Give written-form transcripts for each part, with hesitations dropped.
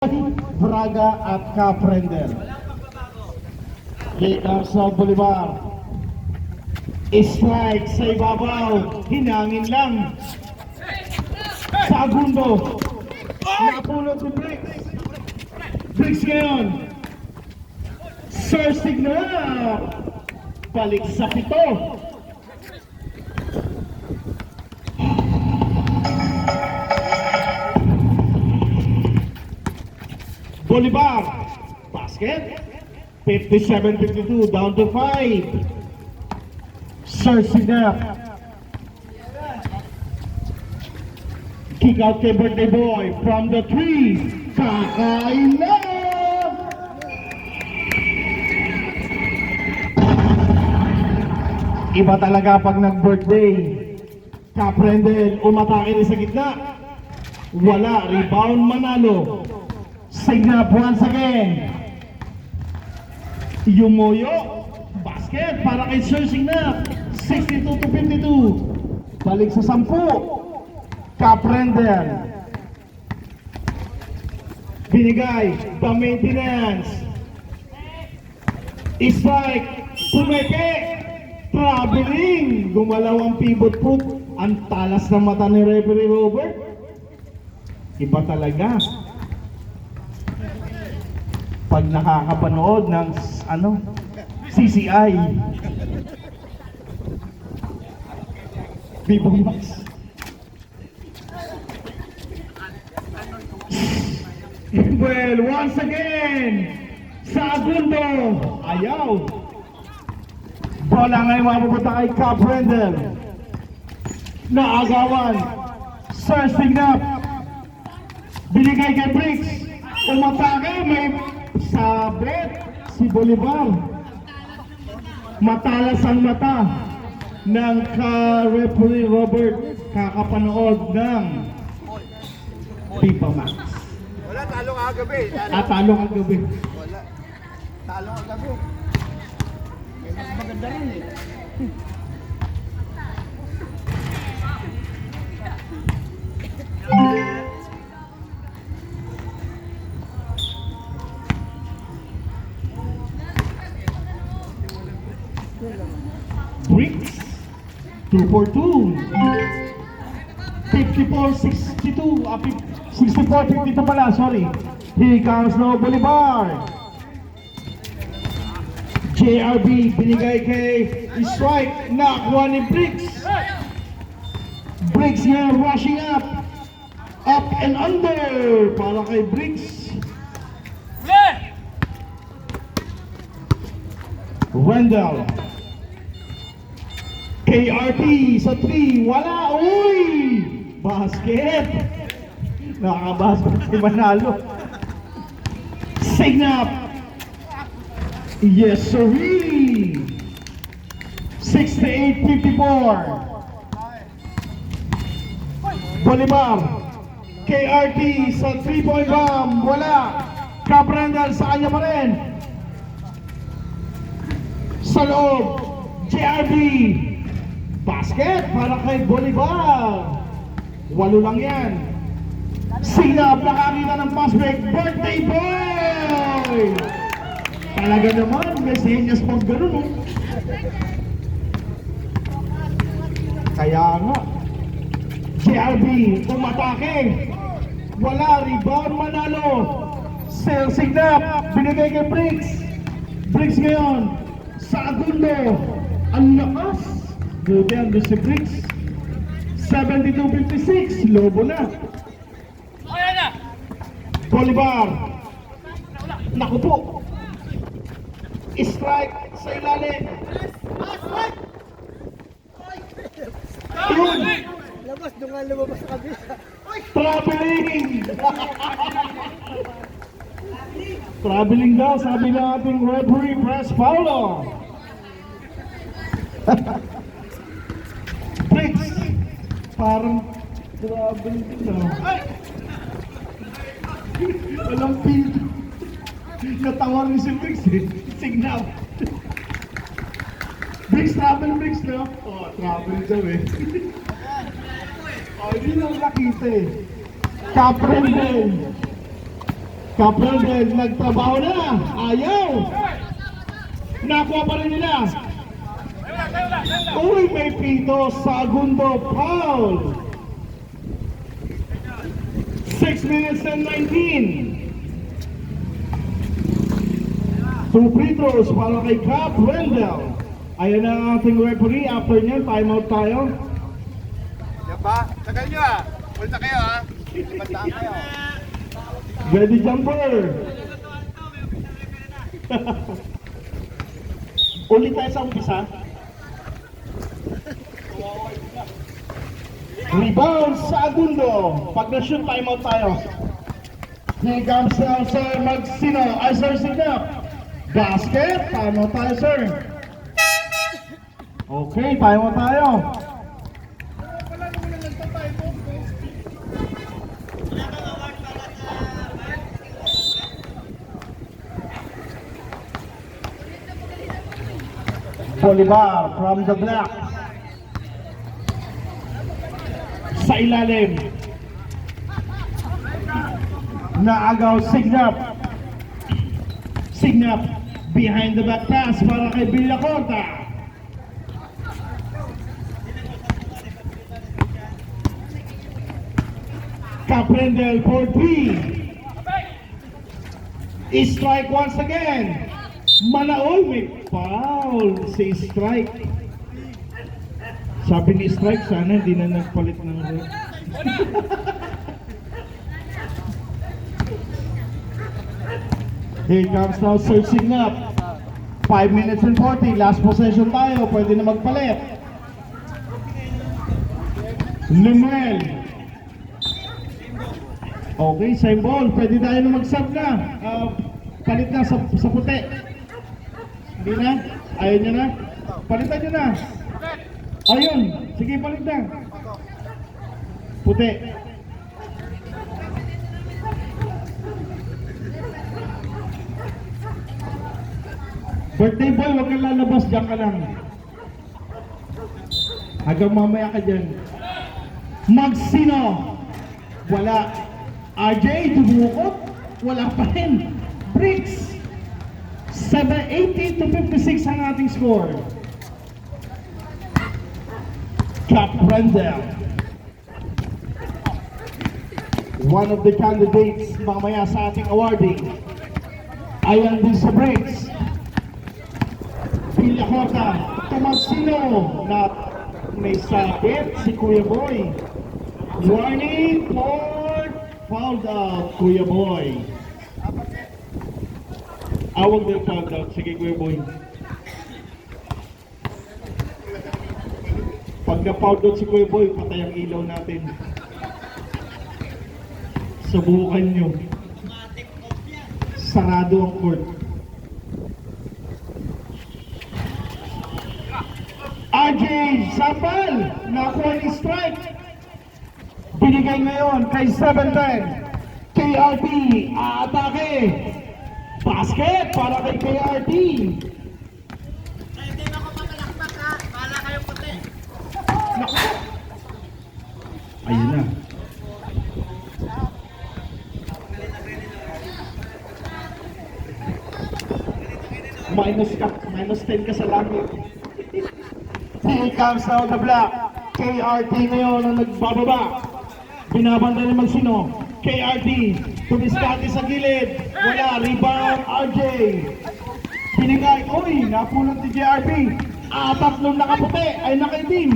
Braga at Caprender. Lakers of Bolivar. Strike sa ibabaw. Hinangin lang. Segundo. Napulot si Briggs. Briggs ngayon. Sir Signal. Balik sa pito. Bolivar, basket, 57-52, down to 5. Searching up. Kick out kay Birthday Boy from the 3. Kakain lang! Iba talaga pag nag-birthday. Caprendel, umatake rin sa gitna. Wala, rebound Manalo. Signap once again. Yumoyo. Basket para kay Sir Signap. 62-52. Balik sa 10. Caprender. Binigay. The maintenance. Strike. Pumeke. Traveling. Gumalaw ang pivot foot. Ang talas ng mata ni Referee Robert. Iba talaga. Pag nakakapanood ng CCI. Vivo Max. Well, once again, Segundo. Ayaw. Bola ngayon mapupunta kay Caprender. Naagawan. Sir Signap. Binigay kay Briggs. Umatake, may sabit si Bolivar. Matalas ang mata ng ka-referee Robert kakapanood ng FIFA Max. Wala, talo kagabi. Talo kagabi. Wala, talo kagabi. May mas maganda rin eh. Briggs, 2 for 2. 54-62. 64-52 pala, sorry. Here comes now Bolivar. JRB, binigay kay strike. Nakuha ni Briggs. Briggs nga rushing up. Up and under. Para kay Briggs. Wendell. KRT sa 3, wala, uy! Basket! Nakakabasket si Manalo. Signap! Yes, sirree! 68-54. Bolivar. KRT sa 3-point bomb, wala. Caprendel sa kanya pa rin. Sa loob, JRB. Basket para kay Bolivar. 8 lang yan. Signap, nakakita ng pass break. Birthday Boy! Talaga naman, may senyas pag ganun, oh. Kaya nga. JRB, umatake. Wala, rebound Manalo. Signap, binigay kay Briggs. Briggs ngayon. Segundo. Ang lakas. Buti ang si Briggs. 72-56. Lobo na. Bolivar. Naku po. Strike sa ilalim. Yun. Labas, doon nga lumabas sa kabila. Traveling. Traveling daw, sabi ng ating referee Press Paulo. Briggs, parang traveling din daw. Walang pin. Natawar ni si Briggs eh. Signal. Briggs, Briggs no? Oh, travel daw eh. Oh, hindi lang nakita eh. Caprendel. Kaprendel, nagtrabaho na. Ayaw. Nakuha pa rin nila. Uy, may pito. Segundo foul. 6 minutes and 19. 2 free throws para kay Cap Rendell. Ayan ang ating referee. After niyan, timeout tayo. Yan ba? Tagal nyo ah. Ulit na kayo ah. Bandaan kayo. Ready jumper. Ulit tayo sa umpisa. Rebound sa Agundo. Pag na-shoot, timeout tayo. Here comes now, Sir Magsino. Ay, Sir Signap. Basket. Timeout tayo, sir. Okay, timeout tayo. Bolivar from the black. Sa ilalim. Naagaw Signap. Signap behind the back pass para kay Villacorta. Caprendel for 3. Strike once again. Manaol, may foul si Strike. Sabi ni Strike, sana hindi na nagpalit ng Here comes now searching up. 5 minutes and 40. Last possession tayo. Pwede na magpalit. Lumel. Okay, same ball. Pwede tayo na mag-sub na. Palit na sa puti. Hindi na? Ayaw nyo na? Palitan nyo na. Ayun. Sige, palit na. Puti. Birthday boy, huwag kang lalabas. Diyan ka lang. Hanggang mamaya ka dyan. Magsino. Wala. RJ, dumukot. Wala pa rin. Bricks. 780 to 56 ang ating score. Cap Rendell. One of the candidates mamaya sa ating awarding. Ayan din sa breaks. Villacorta. Tomasino na may sakit si Kuya Boy. Warning for fouled out, Kuya Boy. Awag na yung fouled out. Sige, Kuya Boy. Pag na-fouled out si Kuya Boy, patay ang ilaw natin. Subukan nyo. Sarado ang court. RJ Sapal, nakuha ni strike. Binigay ngayon kay 710. KRT, aatake. Basket para kay KRT. Hindi na ako papalakpak ha. Bahala kayo puti. Naku. Ayun na. Minus 10 ka sa langit. Here comes now the black. KRT ngayon ang nagbababa. Binabanda ni Magsino. KRT, tumiskati sa gilid. Wala, rebound, RJ. Binigay, uy, napulot ni JRP. Tatlong nakaputi ay nakaitim.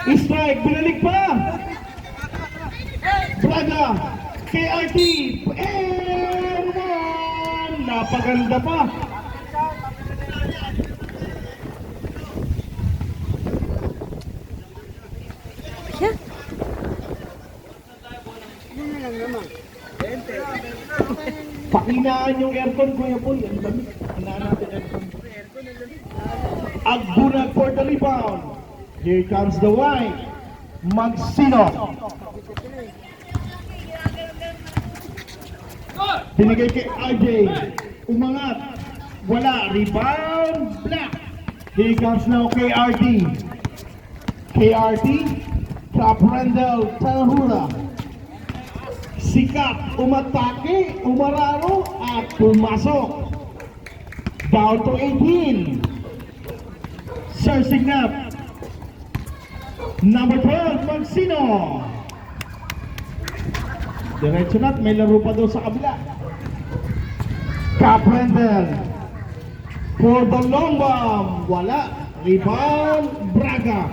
Strike, binalik pa. Braga, KRT, and one. Napaganda pa. Pakinaan yung aircon, Kuya Boy. Ang dami. Pakinaan natin aircon. Agbunag for the rebound. Here comes the white. Magsino. Binigay kay RJ. Umangat. Wala. Rebound. Black. Here comes now KRT. KRT. Cap Rendell Talahura. Sikat, umatake, umararo, at pumasok. Down to 18. Sir Signap. Number 12, Magsino. Diretso na't, may laro pa doon sa kabila. Caprendel. For the long bomb, wala. Rebound, Braga.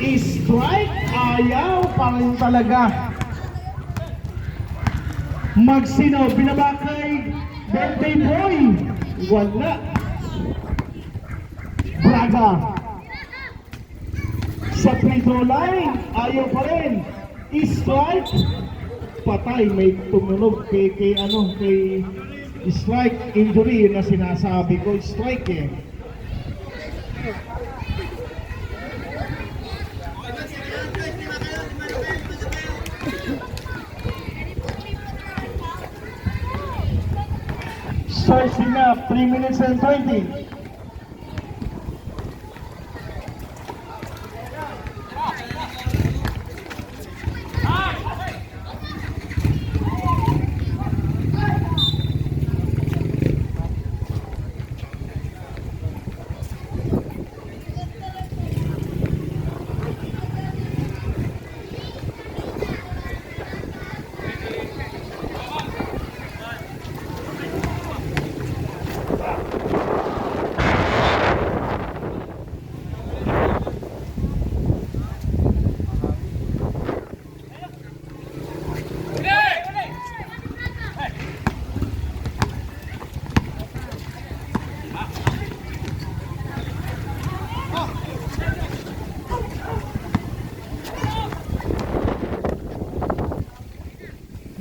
Strike, ayaw pa rin talaga. Magsino, binaba kay Birthday Boy. Wala. Braga. Sa free throw line, ayaw pa rin. Strike. Patay, may tumunog kay strike injury na sinasabi ko. Strike eh. Starting up, 3 minutes and 20.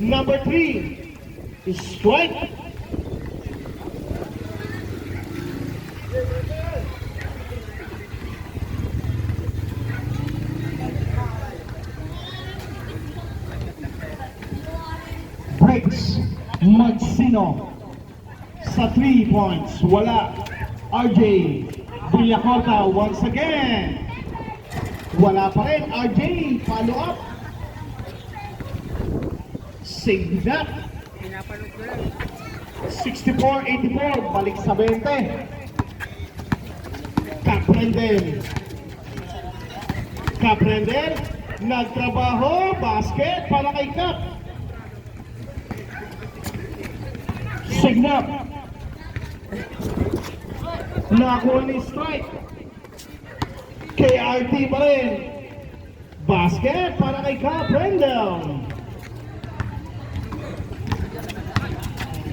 Number 3 is strike. Breaks Magsino sa 3 points. Wala. RJ Villacorta once again. Wala pa rin. RJ, follow up. Save that. 64-84, balik sa 20. Caprendel, nagtrabaho, basket para kay Cap. Signap. Nakakuha ni strike. KRT pa rin. Basket para kay Caprendel.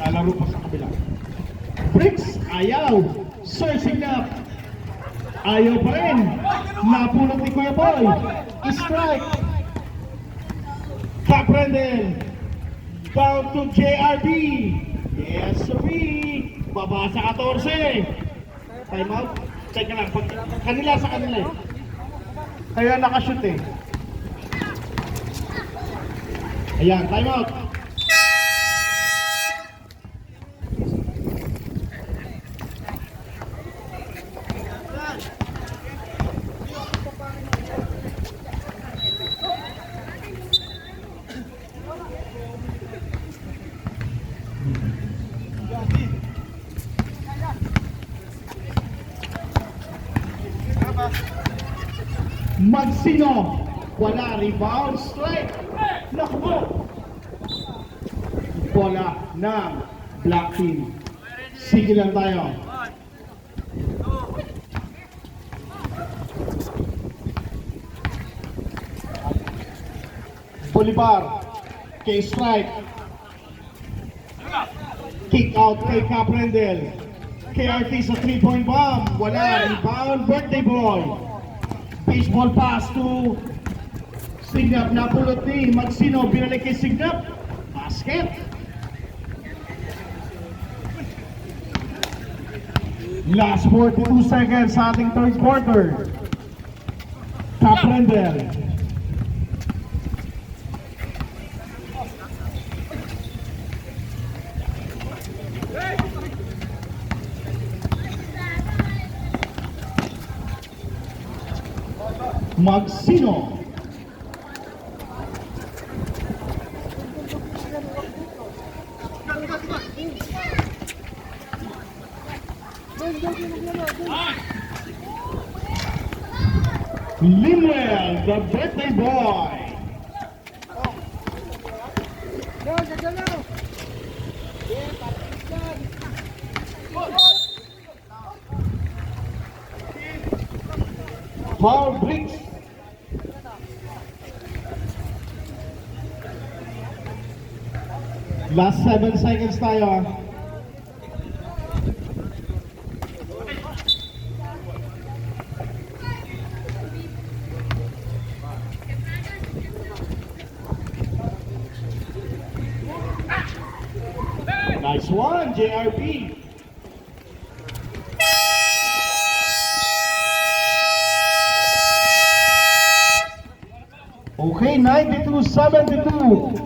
Lalaro pa sa kabila. Bricks, ayaw. Sir Signap. Ayaw pa rin. Napulot ni Kuya Boy. Strike. Caprendel. Down to JRB. Yes, sirree. Baba sa 14. Time out. Teka lang. Kanila sa kanila eh. Kaya nakashoot eh. Ayan, time out. Magsino, wala, rebound, strike. Nakbo. Bola ng Black Team. Sige lang tayo. Bolivar, kay strike. Kick out kay Caprendel. KRT sa 3-point bomb. Wala, rebound, Birthday Boy. Baseball pass to Signap, napulot ni Magsino, binalik kay Signap. Basket. Last 42 seconds sa ating third quarter. Caprendel. Magsino. Limuel, the birthday boy. Paul Briggs. Last 7 seconds tayo. Nice one, JRP. Okay, 92-72.